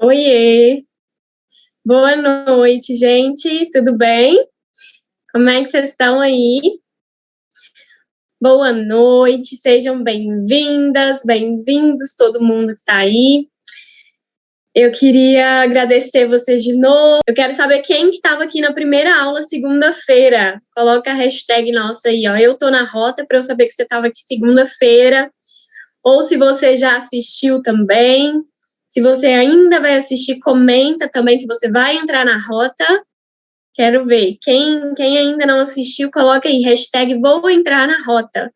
Oiê, boa noite, gente, tudo bem? Como é que vocês estão aí? Boa noite, sejam bem-vindas, bem-vindos todo mundo que está aí. Eu queria agradecer vocês de novo. Eu quero saber quem estava aqui na primeira aula segunda-feira. Coloca a hashtag nossa aí, ó. Eu tô na rota para eu saber que você estava aqui segunda-feira. Ou se você já assistiu também. Se você ainda vai assistir, comenta também que você vai entrar na rota. Quero ver. Quem ainda não assistiu, coloca aí, hashtag vou entrar na rota,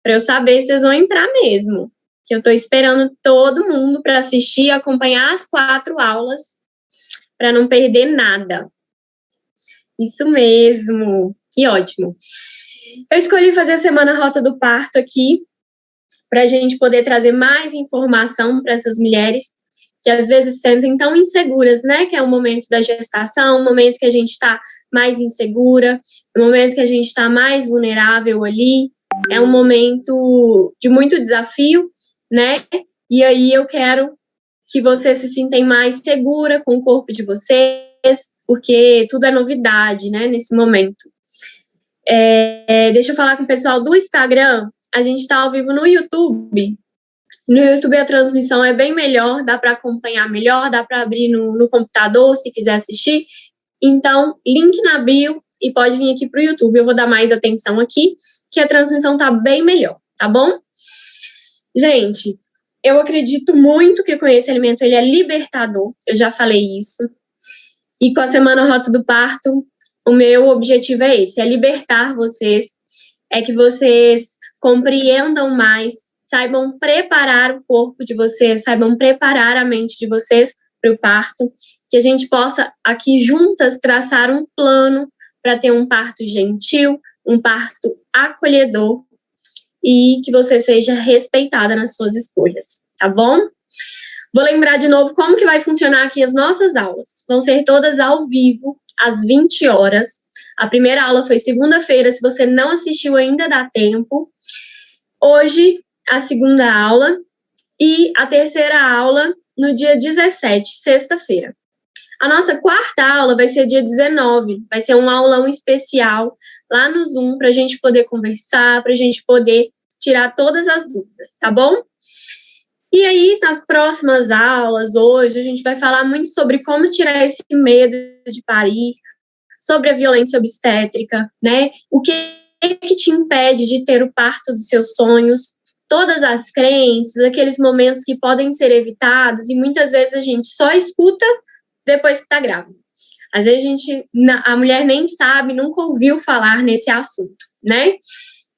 para eu saber se vocês vão entrar mesmo. Que eu estou esperando todo mundo para assistir e acompanhar as 4 aulas, para não perder nada. Isso mesmo. Que ótimo. Eu escolhi fazer a Semana Rota do Parto aqui, para a gente poder trazer mais informação para essas mulheres que às vezes se sentem tão inseguras, né? Que é o momento da gestação, o momento que a gente está mais insegura, o momento que a gente está mais vulnerável ali. É um momento de muito desafio, né? E aí eu quero que vocês se sintem mais segura com o corpo de vocês, porque tudo é novidade, né? Nesse momento. Deixa eu falar com o pessoal do Instagram. A gente está ao vivo no YouTube. No YouTube a transmissão é bem melhor, dá para acompanhar melhor, dá para abrir no computador se quiser assistir. Então, link na bio e pode vir aqui para o YouTube. Eu vou dar mais atenção aqui, que a transmissão tá bem melhor, tá bom? Gente, eu acredito muito que o Conheça Alimento ele é libertador, eu já falei isso. E com a Semana Rota do Parto, o meu objetivo é esse, é libertar vocês, é que vocês compreendam mais, saibam preparar o corpo de vocês, saibam preparar a mente de vocês para o parto, que a gente possa aqui juntas traçar um plano para ter um parto gentil, um parto acolhedor e que você seja respeitada nas suas escolhas, tá bom? Vou lembrar de novo como que vai funcionar aqui as nossas aulas. Vão ser todas ao vivo, às 20 horas. A primeira aula foi segunda-feira, se você não assistiu ainda dá tempo. Hoje, a segunda aula e a terceira aula no dia 17, sexta-feira. A nossa quarta aula vai ser dia 19, vai ser um aulão especial lá no Zoom para a gente poder conversar, para a gente poder tirar todas as dúvidas, tá bom? E aí, nas próximas aulas, hoje, a gente vai falar muito sobre como tirar esse medo de parir, sobre a violência obstétrica, né? O que te impede de ter o parto dos seus sonhos, todas as crenças, aqueles momentos que podem ser evitados, e muitas vezes a gente só escuta depois que está grávida. Às vezes a mulher nem sabe, nunca ouviu falar nesse assunto, né?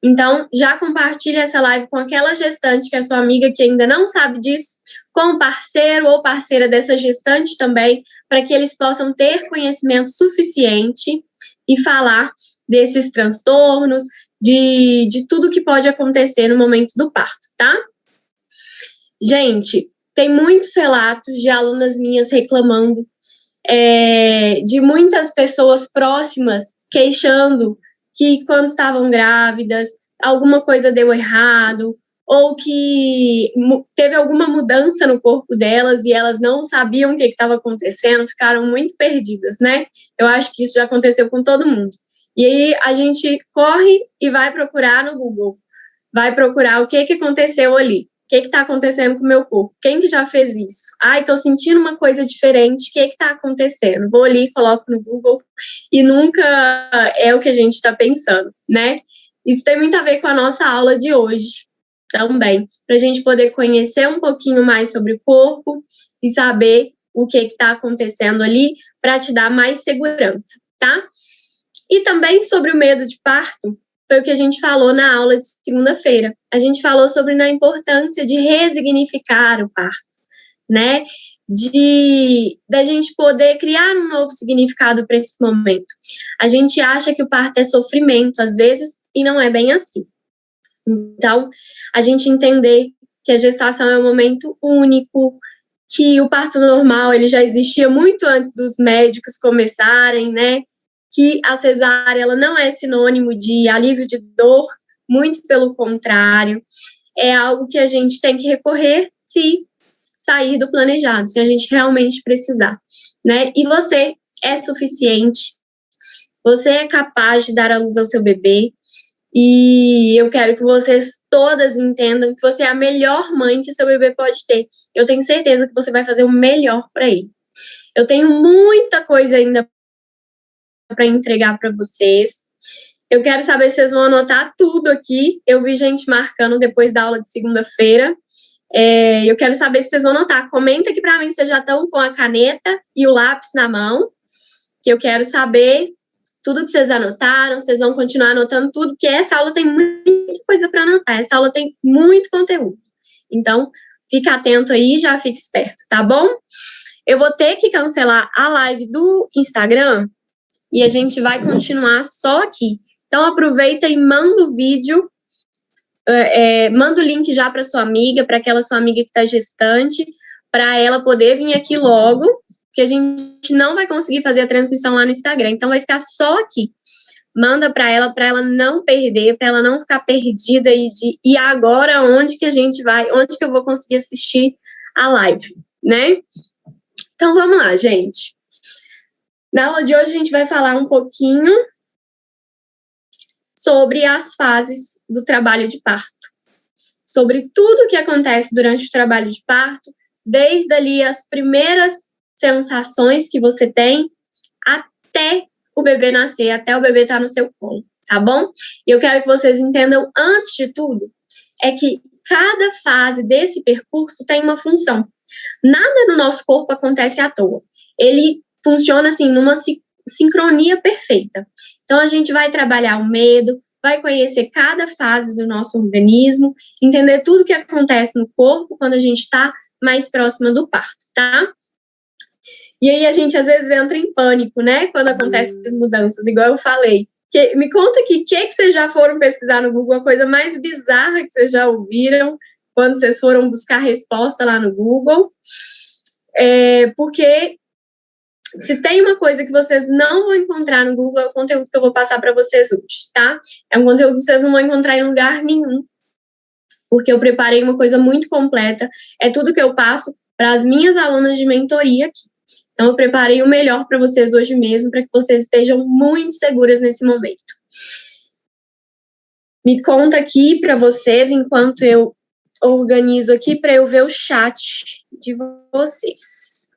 Então, já compartilha essa live com aquela gestante que é sua amiga que ainda não sabe disso, com o parceiro ou parceira dessa gestante também, para que eles possam ter conhecimento suficiente e falar desses transtornos, de tudo que pode acontecer no momento do parto, tá? Gente, tem muitos relatos de alunas minhas reclamando, de muitas pessoas próximas queixando que quando estavam grávidas, alguma coisa deu errado, ou que teve alguma mudança no corpo delas e elas não sabiam o que estava acontecendo, ficaram muito perdidas, né? Eu acho que isso já aconteceu com todo mundo. E aí a gente corre e vai procurar no Google, vai procurar o que aconteceu ali. O que está acontecendo com o meu corpo? Quem que já fez isso? Ai, estou sentindo uma coisa diferente, o que está acontecendo? Vou ali, coloco no Google e nunca é o que a gente está pensando, né? Isso tem muito a ver com a nossa aula de hoje também, para a gente poder conhecer um pouquinho mais sobre o corpo e saber o que está acontecendo ali para te dar mais segurança, tá? E também sobre o medo de parto, foi o que a gente falou na aula de segunda-feira. A gente falou sobre a importância de resignificar o parto, né? Da gente poder criar um novo significado para esse momento. A gente acha que o parto é sofrimento, às vezes, e não é bem assim. Então, a gente entender que a gestação é um momento único, que o parto normal ele já existia muito antes dos médicos começarem, né? Que a cesárea ela não é sinônimo de alívio de dor, muito pelo contrário, é algo que a gente tem que recorrer se sair do planejado, se a gente realmente precisar, né? E você é suficiente, você é capaz de dar à luz ao seu bebê, e eu quero que vocês todas entendam que você é a melhor mãe que o seu bebê pode ter. Eu tenho certeza que você vai fazer o melhor para ele. Eu tenho muita coisa ainda para entregar para vocês. Eu quero saber se vocês vão anotar tudo aqui. Eu vi gente marcando depois da aula de segunda-feira. Eu quero saber se vocês vão anotar. Comenta aqui para mim se vocês já estão com a caneta e o lápis na mão, que eu quero saber tudo que vocês anotaram. Vocês vão continuar anotando tudo, porque essa aula tem muita coisa para anotar. Essa aula tem muito conteúdo. Então, fica atento aí e já fique esperto, tá bom? Eu vou ter que cancelar a live do Instagram e a gente vai continuar só aqui. Então, aproveita e manda o vídeo, manda o link já para sua amiga, para aquela sua amiga que está gestante, para ela poder vir aqui logo, porque a gente não vai conseguir fazer a transmissão lá no Instagram, então vai ficar só aqui. Manda para ela não perder, para ela não ficar perdida e agora onde que a gente vai, onde que eu vou conseguir assistir a live, né? Então, vamos lá, gente. Na aula de hoje, a gente vai falar um pouquinho sobre as fases do trabalho de parto. Sobre tudo o que acontece durante o trabalho de parto, desde ali as primeiras sensações que você tem até o bebê nascer, até o bebê estar no seu colo, tá bom? E eu quero que vocês entendam, antes de tudo, é que cada fase desse percurso tem uma função. Nada no nosso corpo acontece à toa. Ele funciona assim, numa sincronia perfeita. Então, a gente vai trabalhar o medo, vai conhecer cada fase do nosso organismo, entender tudo o que acontece no corpo quando a gente está mais próxima do parto, tá? E aí, a gente às vezes entra em pânico, né? Quando acontecem as mudanças, igual eu falei. Me conta aqui, o que vocês já foram pesquisar no Google, a coisa mais bizarra que vocês já ouviram quando vocês foram buscar resposta lá no Google. Porque se tem uma coisa que vocês não vão encontrar no Google, é o conteúdo que eu vou passar para vocês hoje, tá? É um conteúdo que vocês não vão encontrar em lugar nenhum, porque eu preparei uma coisa muito completa. É tudo que eu passo para as minhas alunas de mentoria aqui. Então, eu preparei o melhor para vocês hoje mesmo, para que vocês estejam muito seguras nesse momento. Me conta aqui para vocês, enquanto eu organizo aqui, para eu ver o chat de vocês.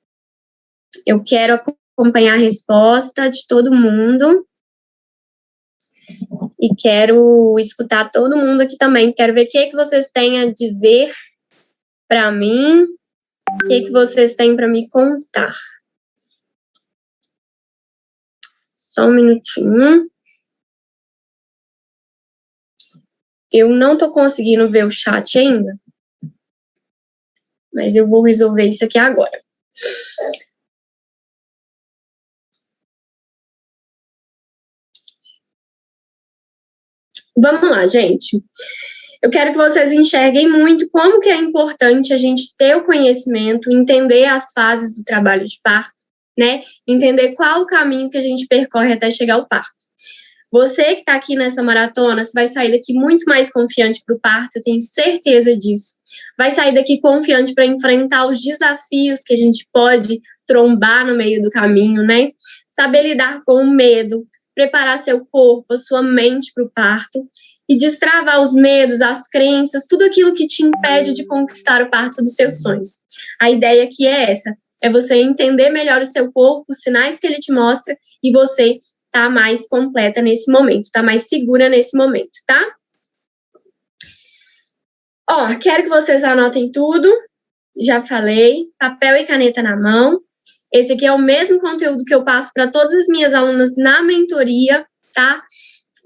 Eu quero acompanhar a resposta de todo mundo e quero escutar todo mundo aqui também. Quero ver o que vocês têm a dizer para mim, o que vocês têm para me contar. Só um minutinho. Eu não estou conseguindo ver o chat ainda, mas eu vou resolver isso aqui agora. Vamos lá, gente. Eu quero que vocês enxerguem muito como que é importante a gente ter o conhecimento, entender as fases do trabalho de parto, né? Entender qual o caminho que a gente percorre até chegar ao parto. Você que está aqui nessa maratona, você vai sair daqui muito mais confiante para o parto, eu tenho certeza disso. Vai sair daqui confiante para enfrentar os desafios que a gente pode trombar no meio do caminho, né? Saber lidar com o medo, preparar seu corpo, a sua mente para o parto e destravar os medos, as crenças, tudo aquilo que te impede de conquistar o parto dos seus sonhos. A ideia aqui é essa, é você entender melhor o seu corpo, os sinais que ele te mostra e você tá mais completa nesse momento, tá mais segura nesse momento, tá? Ó, quero que vocês anotem tudo, já falei, papel e caneta na mão. Esse aqui é o mesmo conteúdo que eu passo para todas as minhas alunas na mentoria, tá?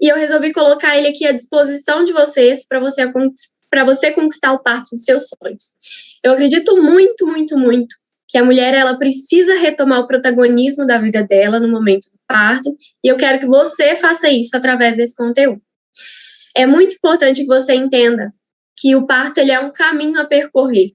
E eu resolvi colocar ele aqui à disposição de vocês para você conquistar o parto dos seus sonhos. Eu acredito muito, muito, muito que a mulher, ela precisa retomar o protagonismo da vida dela no momento do parto, e eu quero que você faça isso através desse conteúdo. É muito importante que você entenda que o parto, ele é um caminho a percorrer,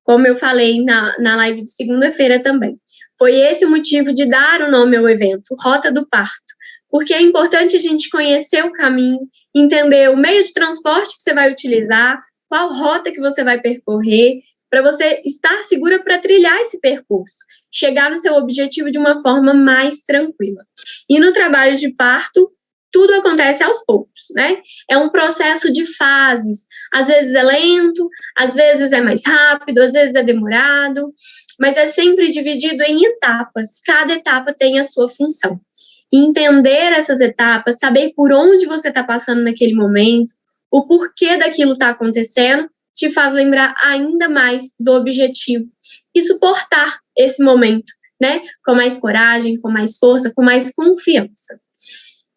como eu falei na live de segunda-feira também. Foi esse o motivo de dar o nome ao evento, Rota do Parto, porque é importante a gente conhecer o caminho, entender o meio de transporte que você vai utilizar, qual rota que você vai percorrer, para você estar segura para trilhar esse percurso, chegar no seu objetivo de uma forma mais tranquila. E no trabalho de parto, tudo acontece aos poucos, né? É um processo de fases. Às vezes é lento, às vezes é mais rápido, às vezes é demorado, mas é sempre dividido em etapas. Cada etapa tem a sua função. Entender essas etapas, saber por onde você está passando naquele momento, o porquê daquilo está acontecendo, te faz lembrar ainda mais do objetivo e suportar esse momento, né? Com mais coragem, com mais força, com mais confiança.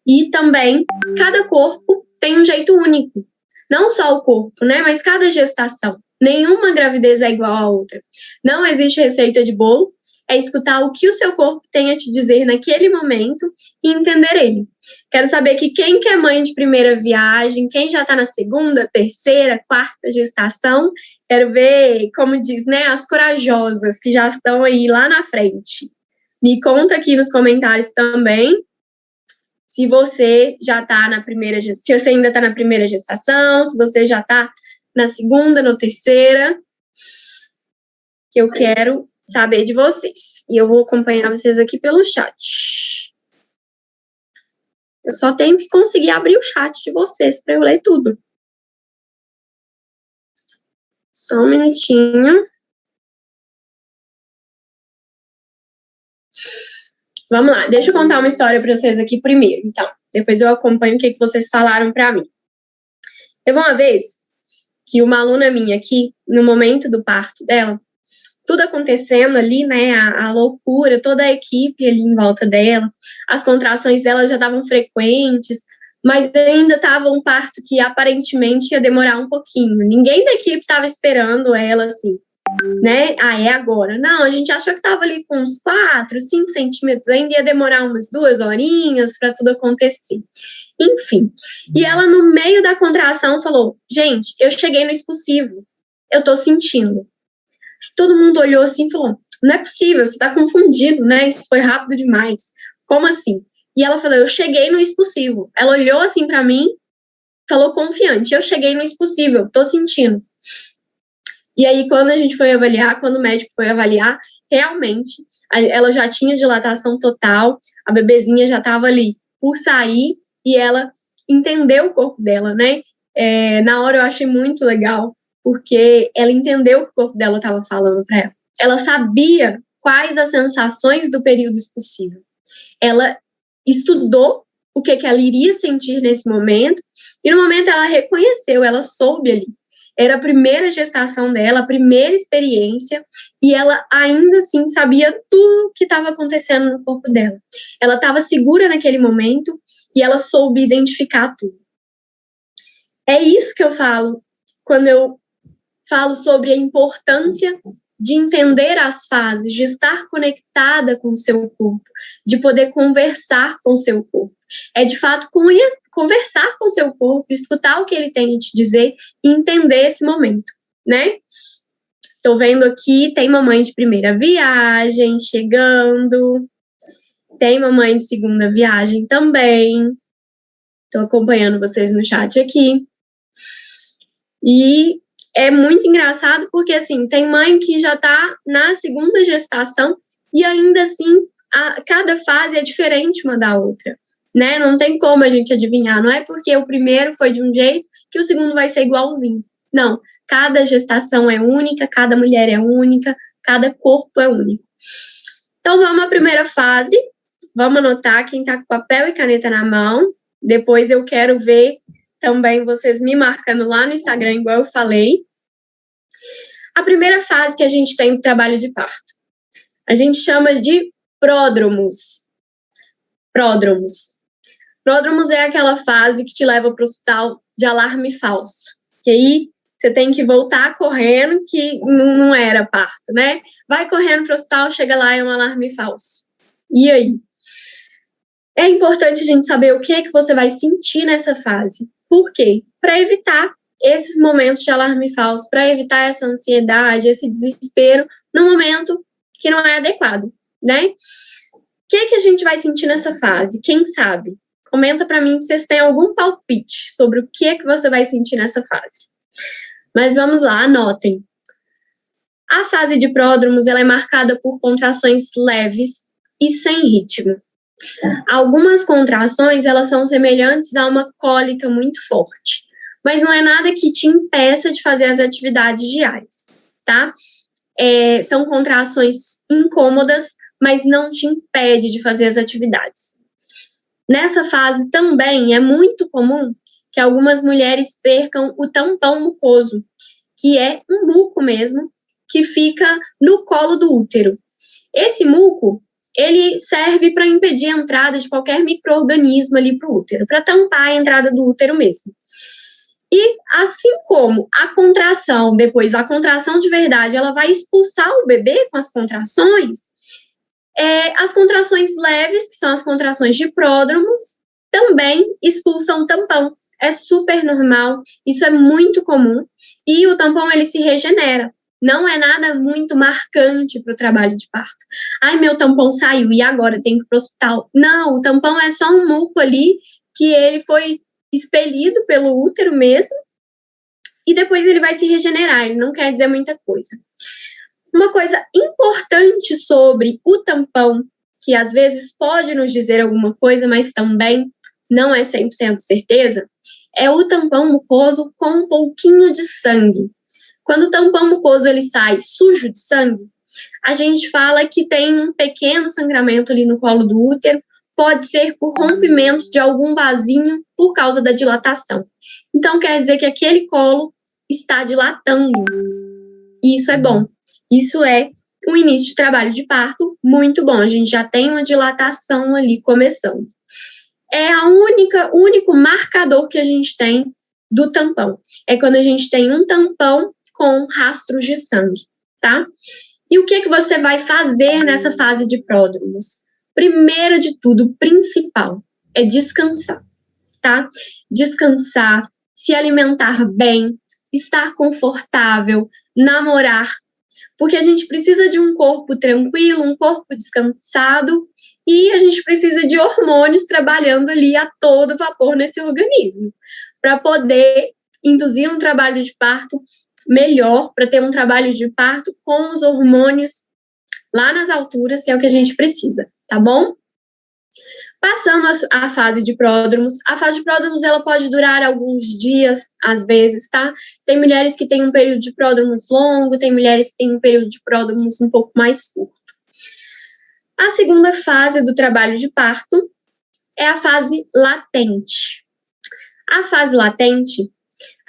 E também, cada corpo tem um jeito único. Não só o corpo, né? Mas cada gestação. Nenhuma gravidez é igual à outra. Não existe receita de bolo. É escutar o que o seu corpo tem a te dizer naquele momento e entender ele. Quero saber que quem que é mãe de primeira viagem, quem já está na segunda, terceira, quarta gestação, quero ver, como diz, né, as corajosas que já estão aí lá na frente. Me conta aqui nos comentários também se você já está na primeira, se você ainda está na primeira gestação, se você já está na segunda, na terceira, que eu quero saber de vocês. E eu vou acompanhar vocês aqui pelo chat. Eu só tenho que conseguir abrir o chat de vocês para eu ler tudo. Só um minutinho. Vamos lá, deixa eu contar uma história para vocês aqui primeiro, então. Depois eu acompanho o que vocês falaram para mim. Teve uma vez que uma aluna minha aqui, no momento do parto dela, tudo acontecendo ali, né, a loucura, toda a equipe ali em volta dela, as contrações dela já estavam frequentes, mas ainda estava um parto que aparentemente ia demorar um pouquinho. Ninguém da equipe estava esperando ela, assim, né, é agora. Não, a gente achou que estava ali com uns 4, 5 centímetros, ainda ia demorar umas 2 horinhas para tudo acontecer. Enfim, e ela no meio da contração falou, gente, eu cheguei no expulsivo, eu tô sentindo. Todo mundo olhou assim e falou, não é possível, você tá confundido, né? Isso foi rápido demais. Como assim? E ela falou, eu cheguei no expulsivo. Ela olhou assim para mim, falou confiante, eu cheguei no expulsivo, tô sentindo. E aí, quando a gente foi avaliar, quando o médico foi avaliar, realmente, ela já tinha dilatação total, a bebezinha já estava ali por sair, e ela entendeu o corpo dela, né? Na hora eu achei muito legal, porque ela entendeu o que o corpo dela estava falando para ela. Ela sabia quais as sensações do período expulsivo. Ela estudou o que ela iria sentir nesse momento, e no momento ela reconheceu, ela soube ali. Era a primeira gestação dela, a primeira experiência, e ela ainda assim sabia tudo o que estava acontecendo no corpo dela. Ela estava segura naquele momento e ela soube identificar tudo. É isso que eu falo quando eu falo sobre a importância de entender as fases, de estar conectada com o seu corpo, de poder conversar com o seu corpo. É, de fato, conversar com o seu corpo, escutar o que ele tem a te dizer e entender esse momento, né? Estou vendo aqui, tem mamãe de primeira viagem chegando, tem mamãe de segunda viagem também. Estou acompanhando vocês no chat aqui. E é muito engraçado porque, assim, tem mãe que já está na segunda gestação e ainda assim, cada fase é diferente uma da outra, né? Não tem como a gente adivinhar. Não é porque o primeiro foi de um jeito que o segundo vai ser igualzinho. Não, cada gestação é única, cada mulher é única, cada corpo é único. Então, vamos à primeira fase. Vamos anotar quem está com papel e caneta na mão. Depois eu quero ver também vocês me marcando lá no Instagram, igual eu falei. A primeira fase que a gente tem do trabalho de parto, a gente chama de pródromos. Pródromos. Pródromos é aquela fase que te leva para o hospital de alarme falso. Que aí você tem que voltar correndo, que não era parto, né? Vai correndo para o hospital, chega lá, é um alarme falso. E aí? É importante a gente saber o que é que você vai sentir nessa fase. Por quê? Para evitar esses momentos de alarme falso, para evitar essa ansiedade, esse desespero no momento que não é adequado, né? O que é que a gente vai sentir nessa fase? Quem sabe? Comenta para mim se vocês têm algum palpite sobre o que é que você vai sentir nessa fase. Mas vamos lá, anotem. A fase de pródromos, ela é marcada por contrações leves e sem ritmo. Algumas contrações, elas são semelhantes a uma cólica muito forte, mas não é nada que te impeça de fazer as atividades diárias, tá? São contrações incômodas, mas não te impede de fazer as atividades. Nessa fase também é muito comum que algumas mulheres percam o tampão mucoso, que é um muco mesmo, que fica no colo do útero. Esse muco, ele serve para impedir a entrada de qualquer micro-organismo ali para o útero, para tampar a entrada do útero mesmo. E assim como a contração, depois a contração de verdade, ela vai expulsar o bebê com as contrações leves, que são as contrações de pródromos, também expulsam o tampão. É super normal, isso é muito comum, e o tampão, ele se regenera. Não é nada muito marcante para o trabalho de parto. Ai, meu tampão saiu, e agora tem que ir para o hospital? Não, o tampão é só um muco ali, que ele foi expelido pelo útero mesmo, e depois ele vai se regenerar, ele não quer dizer muita coisa. Uma coisa importante sobre o tampão, que às vezes pode nos dizer alguma coisa, mas também não é 100% certeza, é o tampão mucoso com um pouquinho de sangue. Quando o tampão mucoso ele sai sujo de sangue, a gente fala que tem um pequeno sangramento ali no colo do útero, pode ser por rompimento de algum vasinho por causa da dilatação. Então, quer dizer que aquele colo está dilatando. E isso é bom. Isso é um início de trabalho de parto muito bom. A gente já tem uma dilatação ali começando. É o único marcador que a gente tem do tampão. É quando a gente tem um tampão com rastros de sangue, tá? E o que você vai fazer nessa fase de pródromos? Primeiro de tudo, principal, é descansar, tá? Descansar, se alimentar bem, estar confortável, namorar, porque a gente precisa de um corpo tranquilo, um corpo descansado, e a gente precisa de hormônios trabalhando ali a todo vapor nesse organismo, para poder induzir um trabalho de parto melhor, para ter um trabalho de parto com os hormônios lá nas alturas, que é o que a gente precisa, tá bom? Passando a fase de pródromos, ela pode durar alguns dias, às vezes, tá? Tem mulheres que têm um período de pródromos longo, tem mulheres que têm um período de pródromos um pouco mais curto. A segunda fase do trabalho de parto é a fase latente. A fase latente,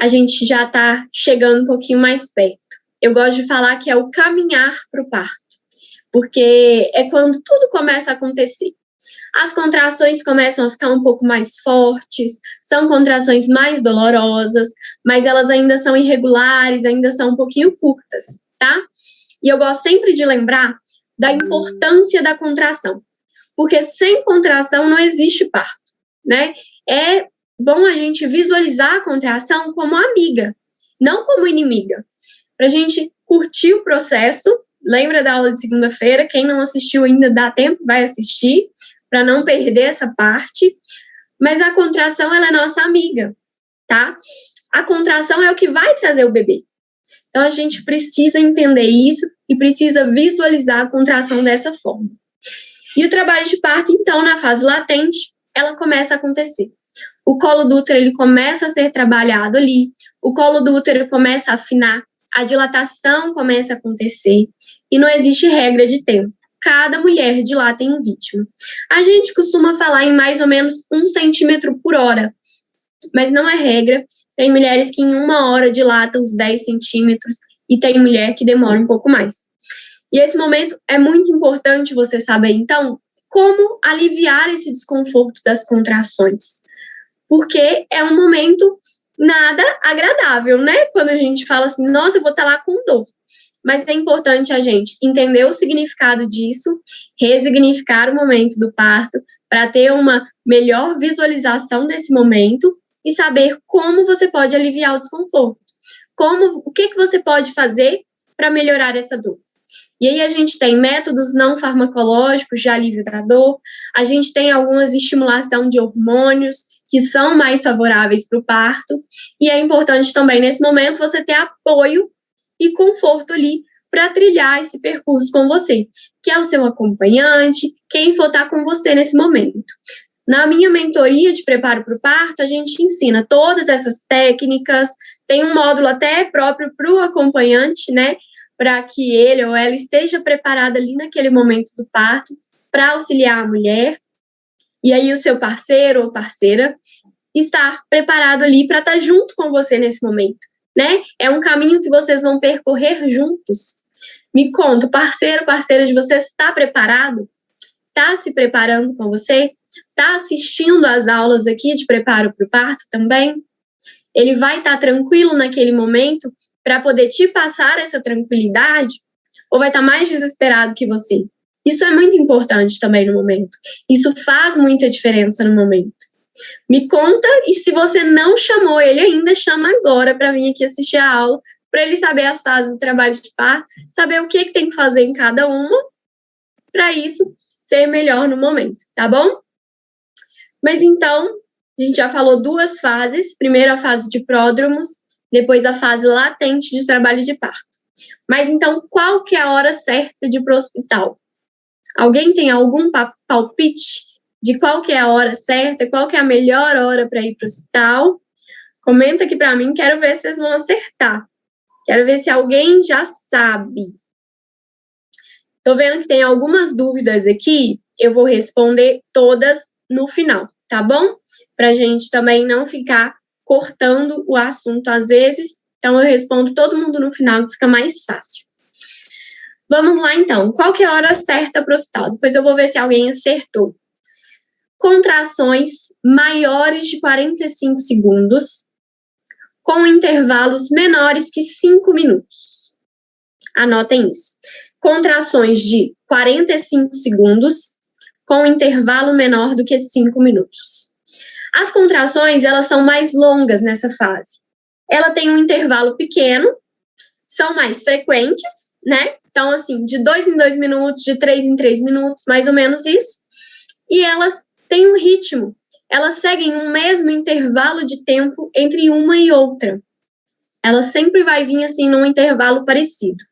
a gente já está chegando um pouquinho mais perto. Eu gosto de falar que é o caminhar para o parto, porque é quando tudo começa a acontecer. As contrações começam a ficar um pouco mais fortes, são contrações mais dolorosas, mas elas ainda são irregulares, ainda são um pouquinho curtas, tá? E eu gosto sempre de lembrar da importância da contração, porque sem contração não existe parto, né? É bom a gente visualizar a contração como amiga, não como inimiga, para a gente curtir o processo. Lembra da aula de segunda-feira? Quem não assistiu ainda, dá tempo, vai assistir, para não perder essa parte. Mas a contração, ela é nossa amiga, tá? A contração é o que vai trazer o bebê. Então, a gente precisa entender isso e precisa visualizar a contração dessa forma. E o trabalho de parto, então, na fase latente, ela começa a acontecer. O colo do útero, ele começa a ser trabalhado ali, o colo do útero começa a afinar, a dilatação começa a acontecer e não existe regra de tempo. Cada mulher dilata em um ritmo. A gente costuma falar em mais ou menos 1 centímetro por hora, mas não é regra. Tem mulheres que em 1 hora dilatam os 10 centímetros e tem mulher que demora um pouco mais. E esse momento é muito importante você saber, então, como aliviar esse desconforto das contrações. Porque é um momento nada agradável, né? Quando a gente fala assim, nossa, eu vou estar lá com dor. Mas é importante a gente entender o significado disso, resignificar o momento do parto, para ter uma melhor visualização desse momento e saber como você pode aliviar o desconforto. O que você pode fazer para melhorar essa dor. E aí a gente tem métodos não farmacológicos de alívio da dor, a gente tem algumas estimulação de hormônios que são mais favoráveis para o parto, e é importante também nesse momento você ter apoio e conforto ali para trilhar esse percurso com você, que é o seu acompanhante, quem for estar com você nesse momento. Na minha mentoria de preparo para o parto, a gente ensina todas essas técnicas, tem um módulo até próprio para o acompanhante, né, para que ele ou ela esteja preparada ali naquele momento do parto, para auxiliar a mulher, e aí o seu parceiro ou parceira estar preparado ali para estar junto com você nesse momento, né? É um caminho que vocês vão percorrer juntos. Me conta, parceiro, parceira de vocês está preparado? Está se preparando com você? Está assistindo às aulas aqui de preparo para o parto também? Ele vai estar tranquilo naquele momento para poder te passar essa tranquilidade? Ou vai estar mais desesperado que você? Isso é muito importante também no momento. Isso faz muita diferença no momento. Me conta, e se você não chamou ele ainda, chama agora para vir aqui assistir a aula, para ele saber as fases do trabalho de parto, saber o que tem que fazer em cada uma, para isso ser melhor no momento, tá bom? Mas então, a gente já falou 2 fases, primeiro a fase de pródromos, depois a fase latente de trabalho de parto. Mas então, qual que é a hora certa de ir para o hospital? Alguém tem algum palpite de qual que é a hora certa, qual que é a melhor hora para ir para o hospital? Comenta aqui para mim, quero ver se vocês vão acertar. Quero ver se alguém já sabe. Tô vendo que tem algumas dúvidas aqui, eu vou responder todas no final, tá bom? Pra gente também não ficar cortando o assunto às vezes, então eu respondo todo mundo no final, que fica mais fácil. Vamos lá, então. Qual que é a hora certa para o hospital? Depois eu vou ver se alguém acertou. Contrações maiores de 45 segundos, com intervalos menores que 5 minutos. Anotem isso. Contrações de 45 segundos, com intervalo menor do que 5 minutos. As contrações, elas são mais longas nessa fase. Ela tem um intervalo pequeno, são mais frequentes, né? Então, assim, de 2 em 2 minutos, de 3 em 3 minutos, mais ou menos isso. E elas têm um ritmo. Elas seguem um mesmo intervalo de tempo entre uma e outra. Ela sempre vai vir, assim, num intervalo parecido.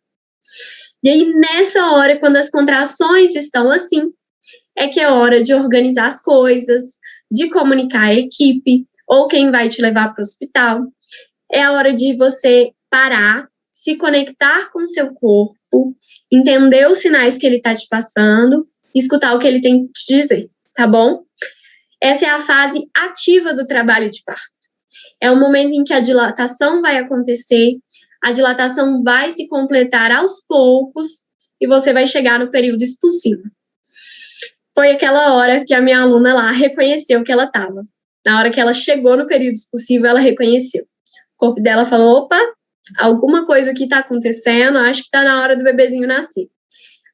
E aí, nessa hora, quando as contrações estão assim, é que é hora de organizar as coisas, de comunicar a equipe, ou quem vai te levar para o hospital. É a hora de você parar, se conectar com o seu corpo, entender os sinais que ele está te passando, escutar o que ele tem que te dizer, tá bom? Essa é a fase ativa do trabalho de parto. É o momento em que a dilatação vai acontecer, a dilatação vai se completar aos poucos e você vai chegar no período expulsivo. Foi aquela hora que a minha aluna lá reconheceu que ela estava. Na hora que ela chegou no período expulsivo, ela reconheceu. O corpo dela falou, opa, alguma coisa aqui está acontecendo, acho que está na hora do bebezinho nascer.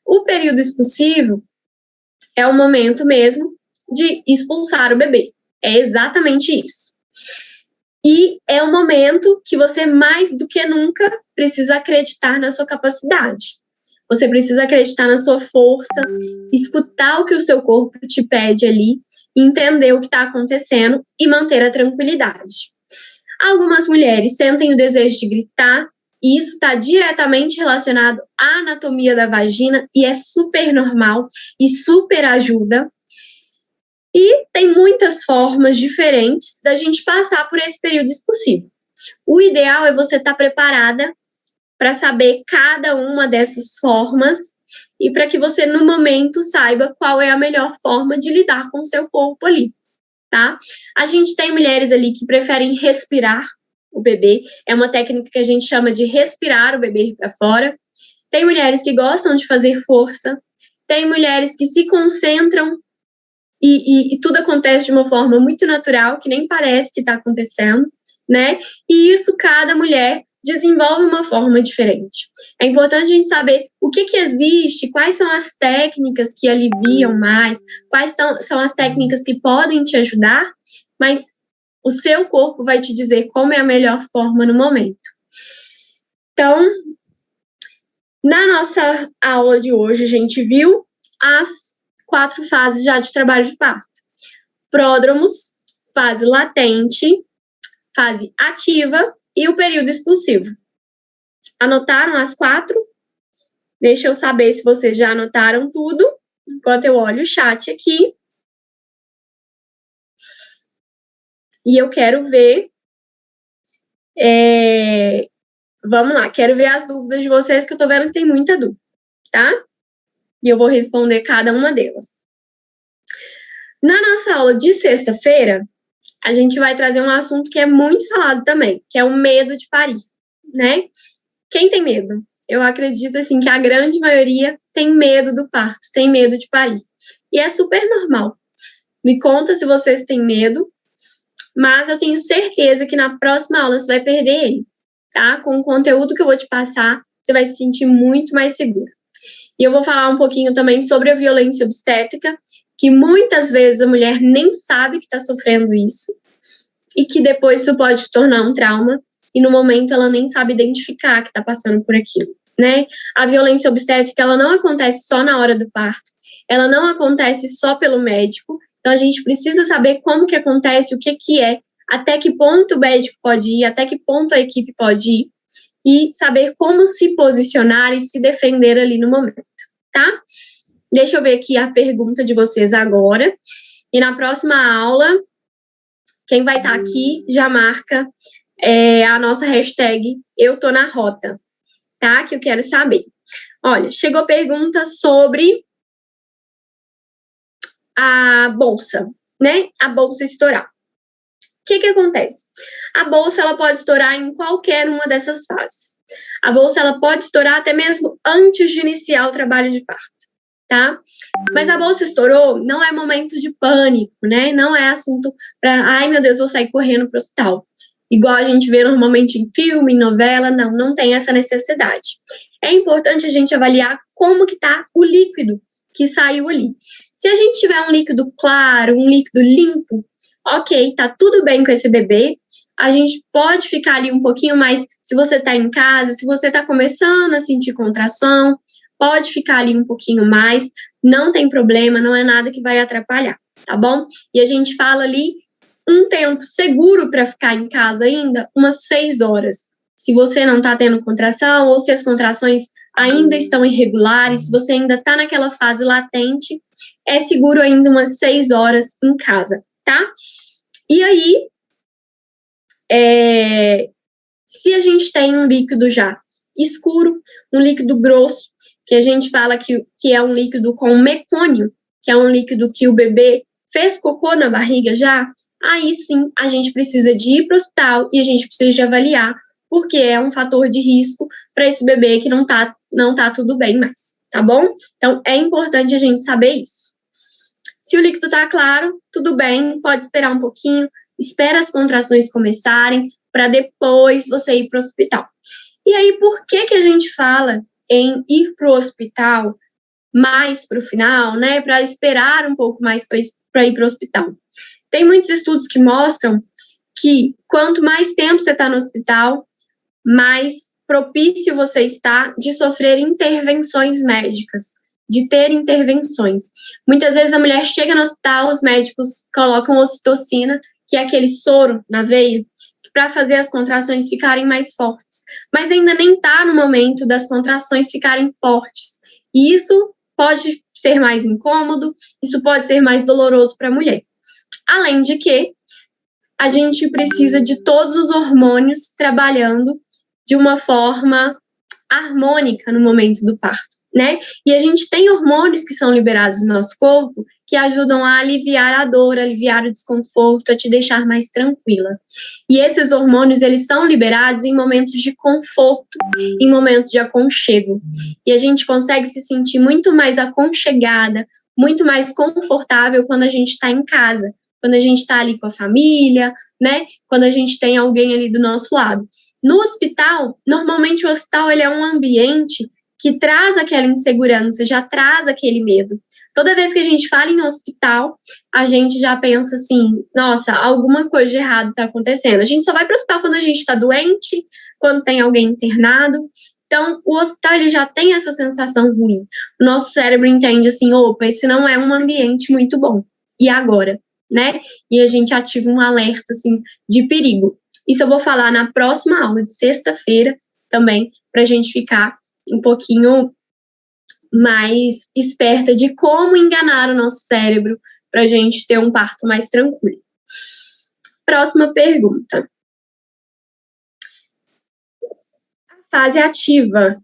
O período expulsivo é o momento mesmo de expulsar o bebê. É exatamente isso. E é o momento que você, mais do que nunca, precisa acreditar na sua capacidade. Você precisa acreditar na sua força, escutar o que o seu corpo te pede ali, entender o que está acontecendo e manter a tranquilidade. Algumas mulheres sentem o desejo de gritar, e isso está diretamente relacionado à anatomia da vagina e é super normal e super ajuda. E tem muitas formas diferentes da gente passar por esse período expulsivo. O ideal é você estar preparada para saber cada uma dessas formas e para que você, no momento, saiba qual é a melhor forma de lidar com o seu corpo ali, tá? A gente tem mulheres ali que preferem respirar o bebê, é uma técnica que a gente chama de respirar o bebê para fora. Tem mulheres que gostam de fazer força, tem mulheres que se concentram e tudo acontece de uma forma muito natural, que nem parece que está acontecendo, né? E isso cada mulher desenvolve uma forma diferente. É importante a gente saber o que existe, quais são as técnicas que aliviam mais, quais são as técnicas que podem te ajudar, mas o seu corpo vai te dizer como é a melhor forma no momento. Então, na nossa aula de hoje, a gente viu as 4 fases já de trabalho de parto. Pródromos, fase latente, fase ativa e o período expulsivo. Anotaram as 4? Deixa eu saber se vocês já anotaram tudo, enquanto eu olho o chat aqui. E eu quero ver... Vamos lá, quero ver as dúvidas de vocês, que eu tô vendo que tem muita dúvida, tá? E eu vou responder cada uma delas. Na nossa aula de sexta-feira, a gente vai trazer um assunto que é muito falado também, que é o medo de parir, né? Quem tem medo? Eu acredito, assim, que a grande maioria tem medo do parto, tem medo de parir. E é super normal. Me conta se vocês têm medo, mas eu tenho certeza que na próxima aula você vai perder ele, tá? Com o conteúdo que eu vou te passar, você vai se sentir muito mais segura. E eu vou falar um pouquinho também sobre a violência obstétrica, que muitas vezes a mulher nem sabe que está sofrendo isso, e que depois isso pode se tornar um trauma, e no momento ela nem sabe identificar que está passando por aquilo, né? A violência obstétrica, ela não acontece só na hora do parto, ela não acontece só pelo médico, então a gente precisa saber como que acontece, o que é, até que ponto o médico pode ir, até que ponto a equipe pode ir, e saber como se posicionar e se defender ali no momento, tá? Deixa eu ver aqui a pergunta de vocês agora. E na próxima aula, quem vai estar aqui já marca a nossa hashtag Eu Tô Na Rota, tá? Que eu quero saber. Olha, chegou pergunta sobre a bolsa, né? A bolsa estourar. O que acontece? A bolsa, ela pode estourar em qualquer uma dessas fases. A bolsa, ela pode estourar até mesmo antes de iniciar o trabalho de parto, tá? Mas a bolsa estourou, não é momento de pânico, né? Não é assunto para, ai meu Deus, vou sair correndo para o hospital. Igual a gente vê normalmente em filme, em novela, não tem essa necessidade. É importante a gente avaliar como que tá o líquido que saiu ali. Se a gente tiver um líquido claro, um líquido limpo, ok, tá tudo bem com esse bebê, a gente pode ficar ali um pouquinho mais, se você tá em casa, se você tá começando a sentir contração, pode ficar ali um pouquinho mais, não tem problema, não é nada que vai atrapalhar, tá bom? E a gente fala ali um tempo seguro para ficar em casa ainda, umas 6 horas. Se você não tá tendo contração, ou se as contrações ainda estão irregulares, se você ainda tá naquela fase latente, é seguro ainda umas 6 horas em casa, tá? E aí, se a gente tem um líquido já escuro, um líquido grosso, que a gente fala que é um líquido com mecônio, que é um líquido que o bebê fez cocô na barriga já, aí sim a gente precisa de ir para o hospital e a gente precisa de avaliar, porque é um fator de risco para esse bebê que não tá tudo bem mais, tá bom? Então, é importante a gente saber isso. Se o líquido tá claro, tudo bem, pode esperar um pouquinho, espera as contrações começarem, para depois você ir para o hospital. E aí, por que a gente fala em ir para o hospital mais para o final, né? Para esperar um pouco mais para ir para o hospital. Tem muitos estudos que mostram que quanto mais tempo você está no hospital, mais propício você está de sofrer intervenções médicas, de ter intervenções. Muitas vezes a mulher chega no hospital, os médicos colocam ocitocina, que é aquele soro na veia, para fazer as contrações ficarem mais fortes. Mas ainda nem está no momento das contrações ficarem fortes. E isso pode ser mais incômodo, isso pode ser mais doloroso para a mulher. Além de que a gente precisa de todos os hormônios trabalhando de uma forma harmônica no momento do parto, né? E a gente tem hormônios que são liberados no nosso corpo que ajudam a aliviar a dor, aliviar o desconforto, a te deixar mais tranquila. E esses hormônios, eles são liberados em momentos de conforto, em momentos de aconchego. E a gente consegue se sentir muito mais aconchegada, muito mais confortável quando a gente está em casa, quando a gente está ali com a família, né? Quando a gente tem alguém ali do nosso lado. No hospital, normalmente o hospital ele é um ambiente que traz aquela insegurança, já traz aquele medo. Toda vez que a gente fala em hospital, a gente já pensa assim, nossa, alguma coisa de errado está acontecendo. A gente só vai para o hospital quando a gente está doente, quando tem alguém internado. Então, o hospital ele já tem essa sensação ruim. O nosso cérebro entende assim, opa, esse não é um ambiente muito bom. E agora, né? E a gente ativa um alerta assim de perigo. Isso eu vou falar na próxima aula de sexta-feira também, para a gente ficar um pouquinho mais esperta de como enganar o nosso cérebro para a gente ter um parto mais tranquilo. Próxima pergunta. A fase ativa.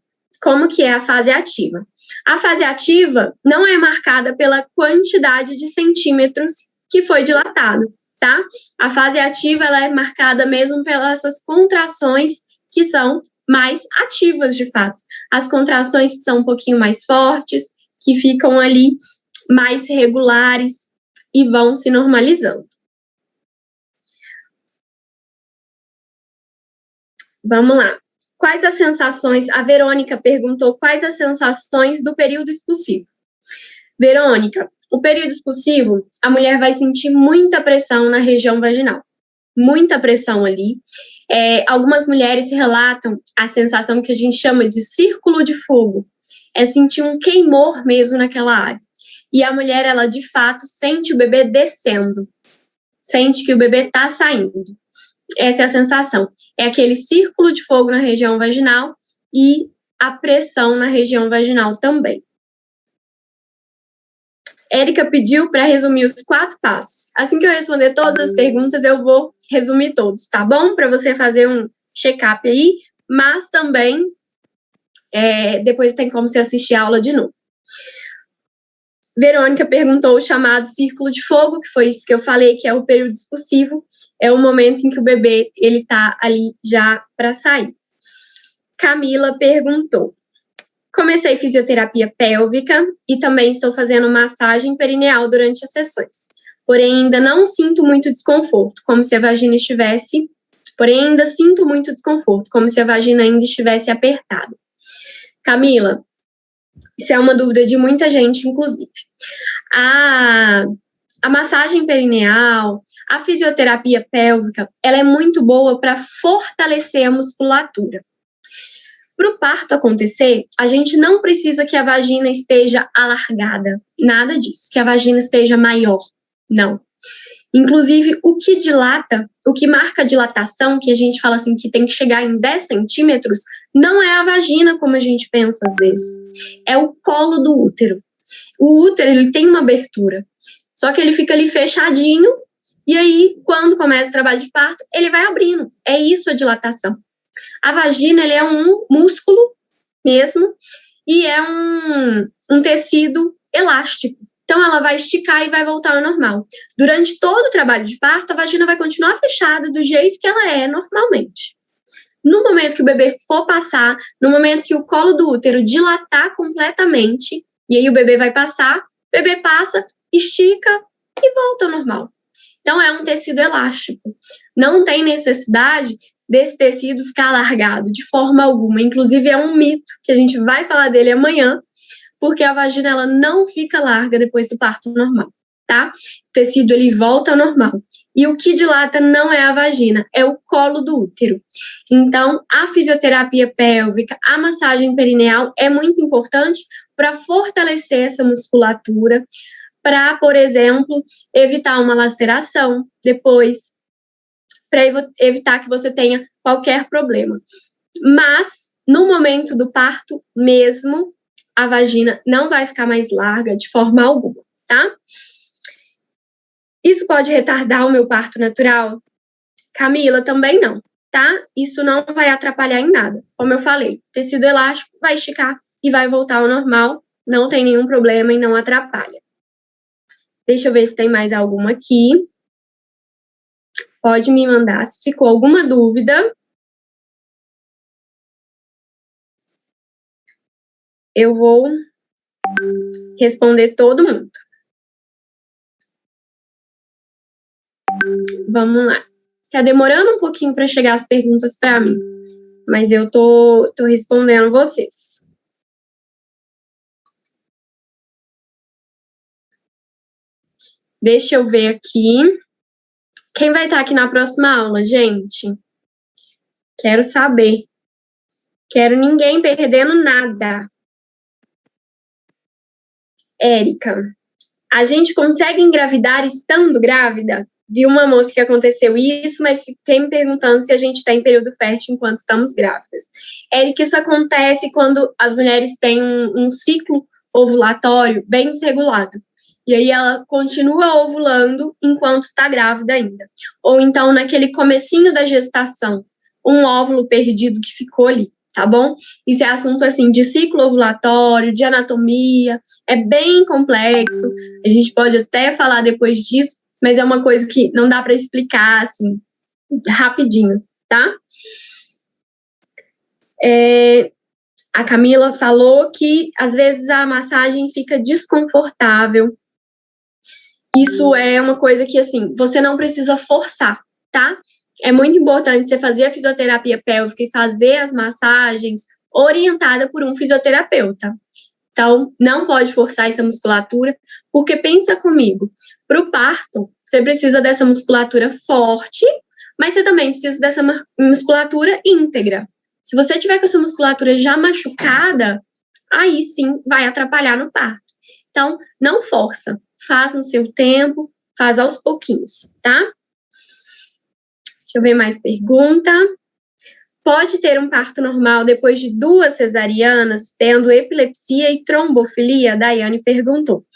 Como que é a fase ativa? A fase ativa não é marcada pela quantidade de centímetros que foi dilatado, tá? A fase ativa ela é marcada mesmo pelas essas contrações que são mais ativas, de fato. As contrações que são um pouquinho mais fortes, que ficam ali mais regulares e vão se normalizando. Vamos lá. Quais as sensações? A Verônica perguntou quais as sensações do período expulsivo. Verônica, o período expulsivo, a mulher vai sentir muita pressão na região vaginal. Muita pressão ali. Algumas mulheres relatam a sensação que a gente chama de círculo de fogo. É sentir um queimor mesmo naquela área. E a mulher, ela de fato sente o bebê descendo. Sente que o bebê está saindo. Essa é a sensação. É aquele círculo de fogo na região vaginal e a pressão na região vaginal também. Érica pediu para resumir os 4 passos. Assim que eu responder todas as perguntas, eu vou resumir todos, tá bom? Para você fazer um check-up aí, mas também depois tem como você assistir a aula de novo. Verônica perguntou o chamado círculo de fogo, que foi isso que eu falei, que é o período expulsivo, é o momento em que o bebê ele tá ali já para sair. Camila perguntou: comecei fisioterapia pélvica e também estou fazendo massagem perineal durante as sessões, porém ainda não sinto muito desconforto, como se a vagina estivesse, ainda apertada. Camila, isso é uma dúvida de muita gente, inclusive. A massagem perineal, a fisioterapia pélvica, ela é muito boa para fortalecer a musculatura. Para o parto acontecer, a gente não precisa que a vagina esteja alargada, nada disso, que a vagina esteja maior, não. Inclusive, o que dilata, o que marca a dilatação, que a gente fala assim, que tem que chegar em 10 centímetros, não é a vagina, como a gente pensa às vezes, é o colo do útero. O útero, ele tem uma abertura, só que ele fica ali fechadinho, e aí, quando começa o trabalho de parto, ele vai abrindo, é isso a dilatação. A vagina, ele é um músculo mesmo, e é um tecido elástico. Então, ela vai esticar e vai voltar ao normal. Durante todo o trabalho de parto, a vagina vai continuar fechada do jeito que ela é normalmente. No momento que o bebê for passar, no momento que o colo do útero dilatar completamente, e aí o bebê vai passar, o bebê passa, estica e volta ao normal. Então, é um tecido elástico. Não tem necessidade desse tecido ficar alargado de forma alguma. Inclusive, é um mito, que a gente vai falar dele amanhã, porque a vagina ela não fica larga depois do parto normal, tá? O tecido ele volta ao normal. E o que dilata não é a vagina, é o colo do útero. Então, a fisioterapia pélvica, a massagem perineal é muito importante para fortalecer essa musculatura, para, por exemplo, evitar uma laceração depois, para evitar que você tenha qualquer problema. Mas, no momento do parto mesmo, a vagina não vai ficar mais larga de forma alguma, tá? Isso pode retardar o meu parto natural? Camila, também não, tá? Isso não vai atrapalhar em nada. Como eu falei, tecido elástico vai esticar e vai voltar ao normal, não tem nenhum problema e não atrapalha. Deixa eu ver se tem mais alguma aqui. Pode me mandar se ficou alguma dúvida. Eu vou responder todo mundo. Vamos lá. Tá demorando um pouquinho para chegar as perguntas para mim, mas eu tô respondendo vocês. Deixa eu ver aqui. Quem vai estar aqui na próxima aula, gente? Quero saber. Quero ninguém perdendo nada. Érica, a gente consegue engravidar estando grávida? vi uma moça que aconteceu isso, mas fiquei me perguntando se a gente está em período fértil enquanto estamos grávidas. Érica, isso acontece quando as mulheres têm um ciclo ovulatório bem desregulado. E aí ela continua ovulando enquanto está grávida ainda. Ou então, naquele comecinho da gestação, um óvulo perdido que ficou ali, tá bom? Isso é assunto, assim, de ciclo ovulatório, de anatomia, é bem complexo. A gente pode até falar depois disso, mas é uma coisa que não dá para explicar, assim, rapidinho, tá? A Camila falou que, às vezes, a massagem fica desconfortável. Isso é uma coisa que, assim, você não precisa forçar, tá? É muito importante você fazer a fisioterapia pélvica e fazer as massagens orientada por um fisioterapeuta. Então, não pode forçar essa musculatura, porque pensa comigo, para o parto, você precisa dessa musculatura forte, mas você também precisa dessa musculatura íntegra. Se você tiver com essa musculatura já machucada, aí sim vai atrapalhar no parto. Então, não força, faz no seu tempo, faz aos pouquinhos, tá? Deixa eu ver mais pergunta. Pode ter um parto normal depois de 2 cesarianas, tendo epilepsia e trombofilia? Daiane perguntou.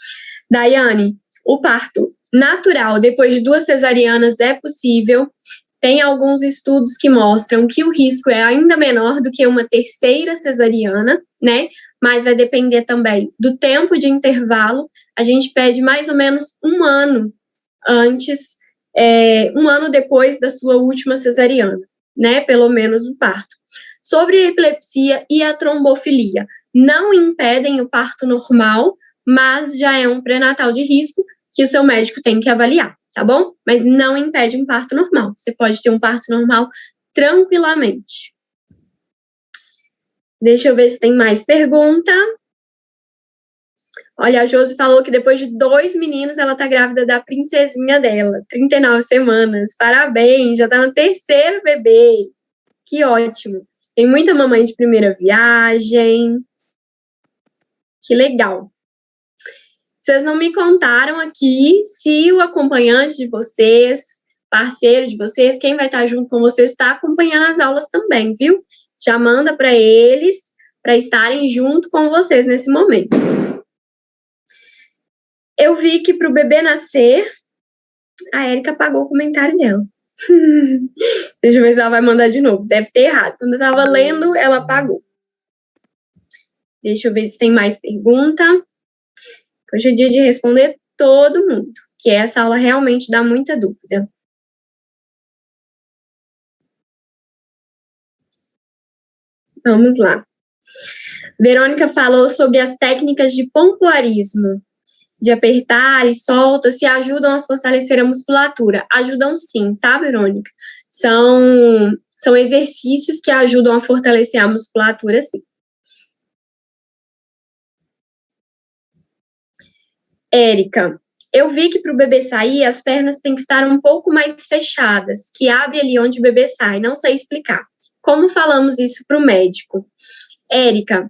Daiane, o parto natural depois de 2 cesarianas é possível. Tem alguns estudos que mostram que o risco é ainda menor do que uma 3ª cesariana, né? Mas vai depender também do tempo de intervalo. A gente pede mais ou menos 1 ano antes, 1 ano depois da sua última cesariana, né? Pelo menos o parto. Sobre a epilepsia e a trombofilia, não impedem o parto normal, mas já é um pré-natal de risco que o seu médico tem que avaliar, tá bom? Mas não impede um parto normal. Você pode ter um parto normal tranquilamente. Deixa eu ver se tem mais pergunta. Olha, a Josi falou que depois de 2 meninos, ela tá grávida da princesinha dela, 39 semanas. Parabéns, já tá no 3º bebê. Que ótimo. Tem muita mamãe de primeira viagem. Que legal. Vocês não me contaram aqui se o acompanhante de vocês, parceiro de vocês, quem vai estar junto com vocês, está acompanhando as aulas também, viu? Já manda para eles, para estarem junto com vocês nesse momento. Eu vi que para o bebê nascer, a Érica apagou o comentário dela. Deixa eu ver se ela vai mandar de novo. Deve ter errado. Quando eu estava lendo, ela apagou. Deixa eu ver se tem mais pergunta. Hoje é dia de responder todo mundo, que essa aula realmente dá muita dúvida. Vamos lá. Verônica falou sobre as técnicas de pompoarismo, de apertar e solta, se ajudam a fortalecer a musculatura. Ajudam sim, tá, Verônica? São exercícios que ajudam a fortalecer a musculatura, sim. Érica, eu vi que para o bebê sair, as pernas têm que estar um pouco mais fechadas, que abre ali onde o bebê sai, não sei explicar. Como falamos isso para o médico? Érica,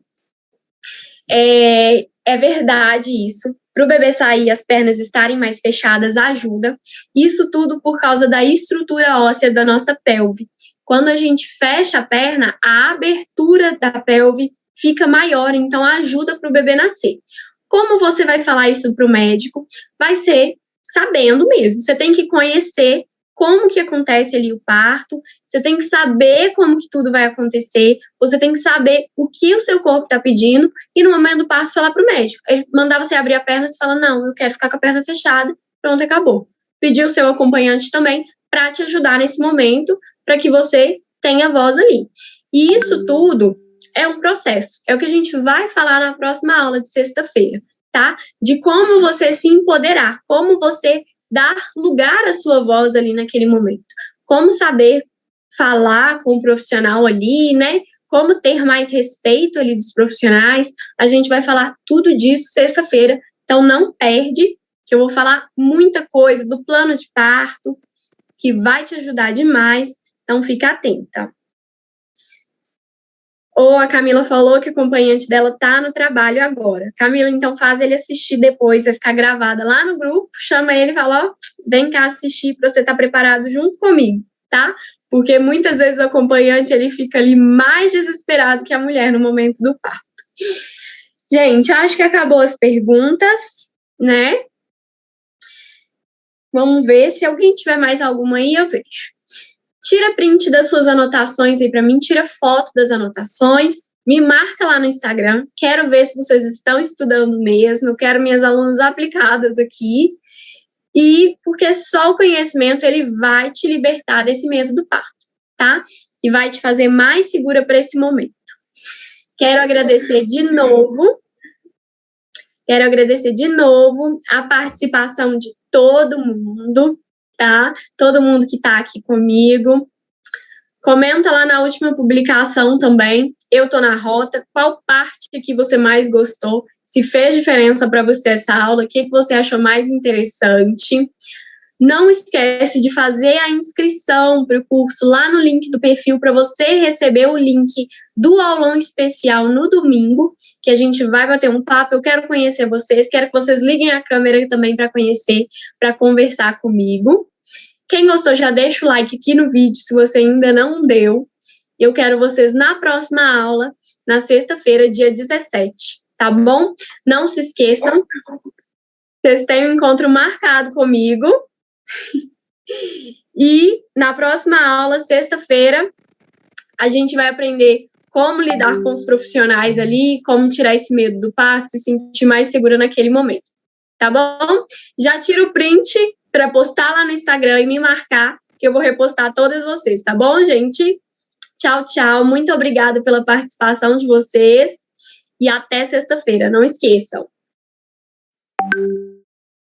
é verdade isso. Para o bebê sair, as pernas estarem mais fechadas ajuda. Isso tudo por causa da estrutura óssea da nossa pelve. Quando a gente fecha a perna, a abertura da pelve fica maior, então ajuda para o bebê nascer. Como você vai falar isso para o médico? Vai ser sabendo mesmo. Você tem que conhecer como que acontece ali o parto, você tem que saber como que tudo vai acontecer, você tem que saber o que o seu corpo está pedindo e no momento do parto falar para o médico. Ele mandar você abrir a perna, você fala, não, eu quero ficar com a perna fechada, pronto, acabou. Pedir o seu acompanhante também para te ajudar nesse momento, para que você tenha voz ali. E isso tudo é um processo, é o que a gente vai falar na próxima aula de sexta-feira, tá? De como você se empoderar, como você dar lugar à sua voz ali naquele momento, como saber falar com o profissional ali, né? Como ter mais respeito ali dos profissionais, a gente vai falar tudo disso sexta-feira, então não perde, que eu vou falar muita coisa do plano de parto, que vai te ajudar demais, então fica atenta. Ou a Camila falou que o acompanhante dela tá no trabalho agora. Camila, então faz ele assistir depois, vai ficar gravada lá no grupo, chama ele e fala, ó, vem cá assistir para você estar preparado junto comigo, tá? Porque muitas vezes o acompanhante, ele fica ali mais desesperado que a mulher no momento do parto. Gente, acho que acabou as perguntas, né? Vamos ver, se alguém tiver mais alguma aí, eu vejo. Tira print das suas anotações aí para mim, tira foto das anotações, me marca lá no Instagram, quero ver se vocês estão estudando mesmo, eu quero minhas alunas aplicadas aqui, e porque só o conhecimento, ele vai te libertar desse medo do parto, tá? E vai te fazer mais segura para esse momento. Quero agradecer de novo a participação de todo mundo, tá? Todo mundo que tá aqui comigo. Comenta lá na última publicação também, eu tô na rota, qual parte que você mais gostou, se fez diferença para você essa aula, o que você achou mais interessante. Não esquece de fazer a inscrição para o curso lá no link do perfil para você receber o link do aulão especial no domingo, que a gente vai bater um papo. Eu quero conhecer vocês, quero que vocês liguem a câmera também para conhecer, para conversar comigo. Quem gostou, já deixa o like aqui no vídeo, se você ainda não deu. Eu quero vocês na próxima aula, na sexta-feira, dia 17, tá bom? Não se esqueçam, vocês têm um encontro marcado comigo. E na próxima aula, sexta-feira, a gente vai aprender como lidar com os profissionais ali, como tirar esse medo do parto, se sentir mais segura naquele momento, tá bom? Já tira o print para postar lá no Instagram e me marcar, que eu vou repostar todas vocês, tá bom, gente? Tchau, tchau. Muito obrigada pela participação de vocês e até sexta-feira. Não esqueçam.